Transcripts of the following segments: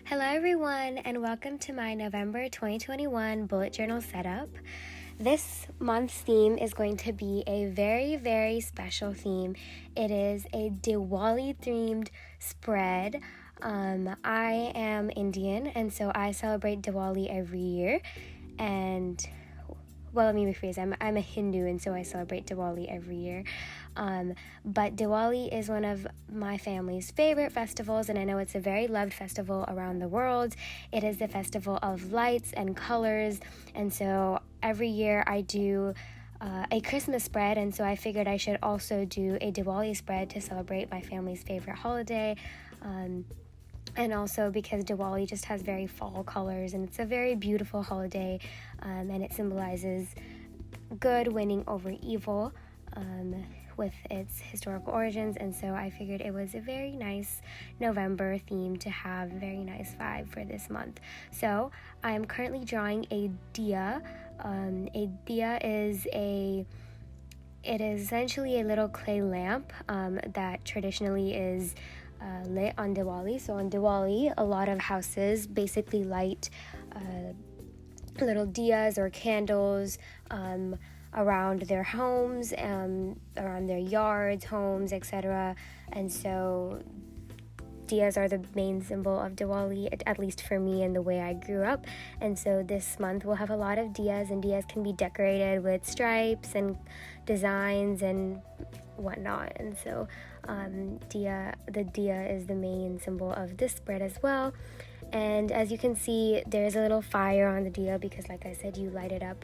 Hello everyone, and welcome to my November 2021 bullet journal setup. This month's theme is going to be a very, very special theme. It is a Diwali themed spread. I am Indian, and so I celebrate Diwali every year. Let me rephrase. I'm a Hindu, and so I celebrate Diwali every year. But Diwali is one of my family's favorite festivals, and I know it's a very loved festival around the world. It is the festival of lights and colors, and so every year I do a Christmas spread, and so I figured I should also do a Diwali spread to celebrate my family's favorite holiday. And also because Diwali just has very fall colors, and it's a very beautiful holiday, and it symbolizes good winning over evil with its historical origins. And so I figured it was a very nice November theme to have, a very nice vibe for this month. So I am currently drawing a diya. A diya is essentially a little clay lamp that traditionally is lit on Diwali. So on Diwali, a lot of houses basically light little diyas or candles around their homes, around their yards, homes, etc. And so diyas are the main symbol of Diwali, at least for me and the way I grew up. And so this month we'll have a lot of diyas, and diyas can be decorated with stripes and designs and whatnot. And so the diya is the main symbol of this spread as well. And as you can see, there's a little fire on the diya because, like I said, you light it up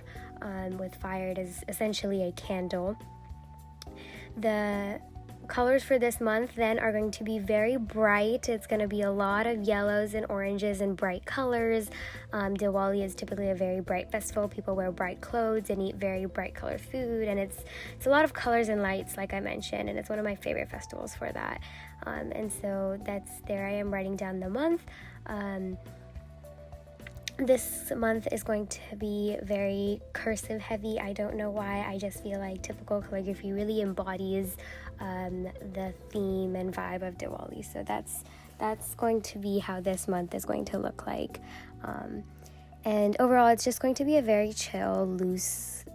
with fire. It is essentially a candle. The colors for this month then are going to be very bright. It's going to be a lot of yellows and oranges and bright colors. Diwali is typically a very bright festival. People wear bright clothes and eat very bright colored food, and it's a lot of colors and lights, like I mentioned, and it's one of my favorite festivals for that. And so there I am writing down the month. This month is going to be very cursive heavy. I don't know why. I just feel like typical calligraphy really embodies the theme and vibe of Diwali. So that's going to be how this month is going to look like. And overall, it's just going to be a very chill, loose,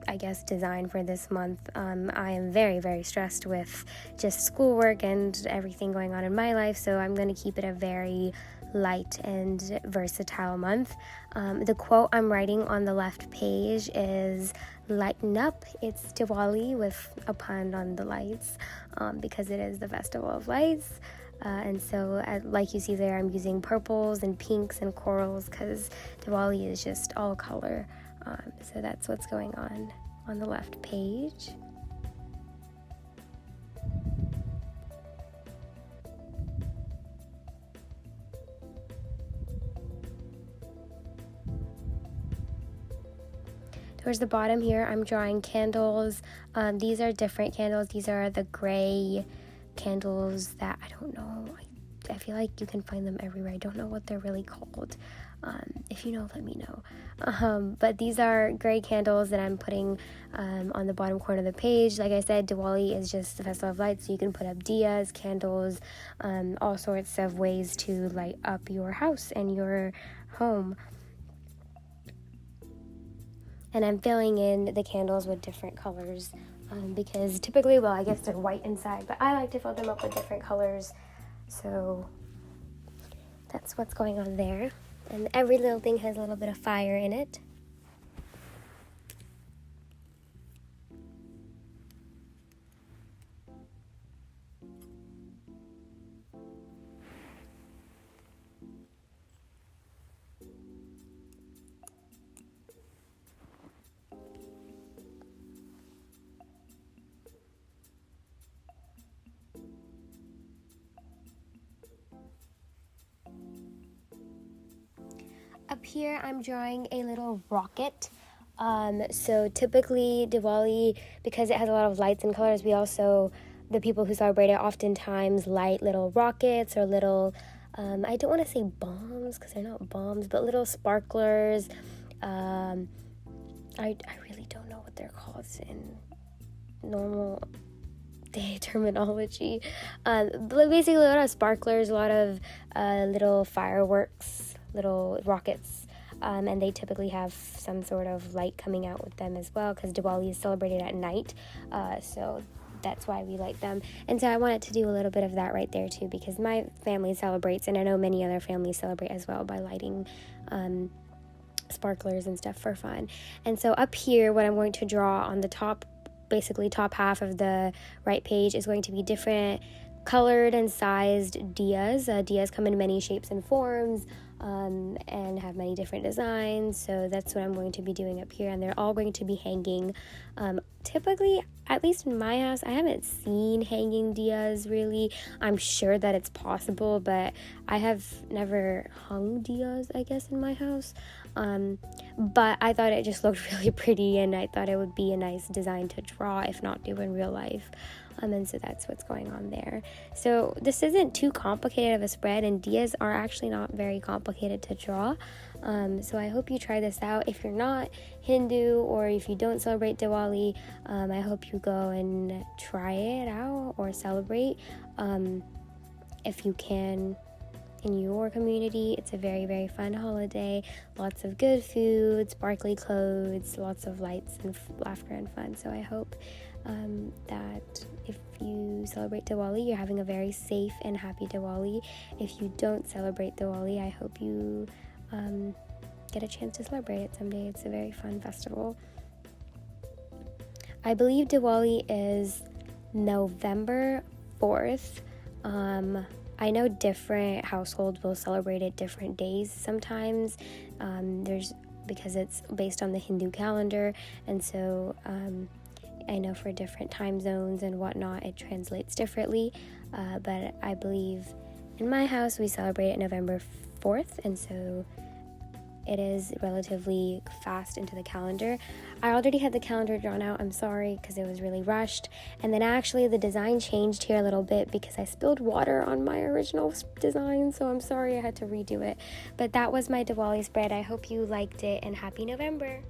I guess, design for this month. I am very, very stressed with just schoolwork and everything going on in my life, so I'm going to keep it a very light and versatile month. The quote I'm writing on the left page is "Lighten up." It's Diwali with a pun on the lights because it is the festival of lights. And so, like you see there, I'm using purples and pinks and corals because Diwali is just all color. So that's what's going on the left page. Towards the bottom here, I'm drawing candles. These are different candles. These are the gray candles that I don't know. I feel like you can find them everywhere. I don't know what they're really called. If you know, let me know. But these are gray candles that I'm putting on the bottom corner of the page. Like I said, Diwali is just the festival of lights, so you can put up diyas, candles, all sorts of ways to light up your house and your home. And I'm filling in the candles with different colors because typically, well, I guess they're white inside, but I like to fill them up with different colors. So that's what's going on there. And every little thing has a little bit of fire in it. Up here, I'm drawing a little rocket. So typically Diwali, because it has a lot of lights and colors, the people who celebrate it oftentimes light little rockets or little, I don't want to say bombs because they're not bombs, but little sparklers. I really don't know what they're called in normal birthday terminology. But basically a lot of sparklers, a lot of little fireworks, little rockets. And they typically have some sort of light coming out with them as well, because Diwali is celebrated at night, so that's why we like them. And so I wanted to do a little bit of that right there too, because my family celebrates, and I know many other families celebrate as well by lighting sparklers and stuff for fun. And so up here, what I'm going to draw on the top, basically top half of the right page, is going to be different colored and sized diyas. Diyas come in many shapes and forms, and have many different designs, so that's what I'm going to be doing up here, and they're all going to be hanging. Typically, at least in my house, I haven't seen hanging diyas really. I'm sure that it's possible, but I have never hung diyas, I guess, in my house. But I thought it just looked really pretty, and I thought it would be a nice design to draw, if not do in real life. And so that's what's going on there. So this isn't too complicated of a spread, and diyas are actually not very complicated to draw. So I hope you try this out. If you're not Hindu, or if you don't celebrate Diwali, I hope you go and try it out or celebrate if you can in your community. It's a very, very fun holiday. Lots of good food, sparkly clothes, lots of lights and laughter and fun. So I hope that if you celebrate Diwali, you're having a very safe and happy Diwali. If you don't celebrate Diwali, I hope you get a chance to celebrate it someday. It's a very fun festival. I believe Diwali is November 4th. I know different households will celebrate it different days sometimes. Because it's based on the Hindu calendar, and so I know for different time zones and whatnot, it translates differently, but I believe in my house we celebrate it November 4th, and so it is relatively fast into the calendar. I already had the calendar drawn out, I'm sorry, because it was really rushed, and then actually the design changed here a little bit because I spilled water on my original design, so I'm sorry I had to redo it. But that was my Diwali spread. I hope you liked it, and happy November!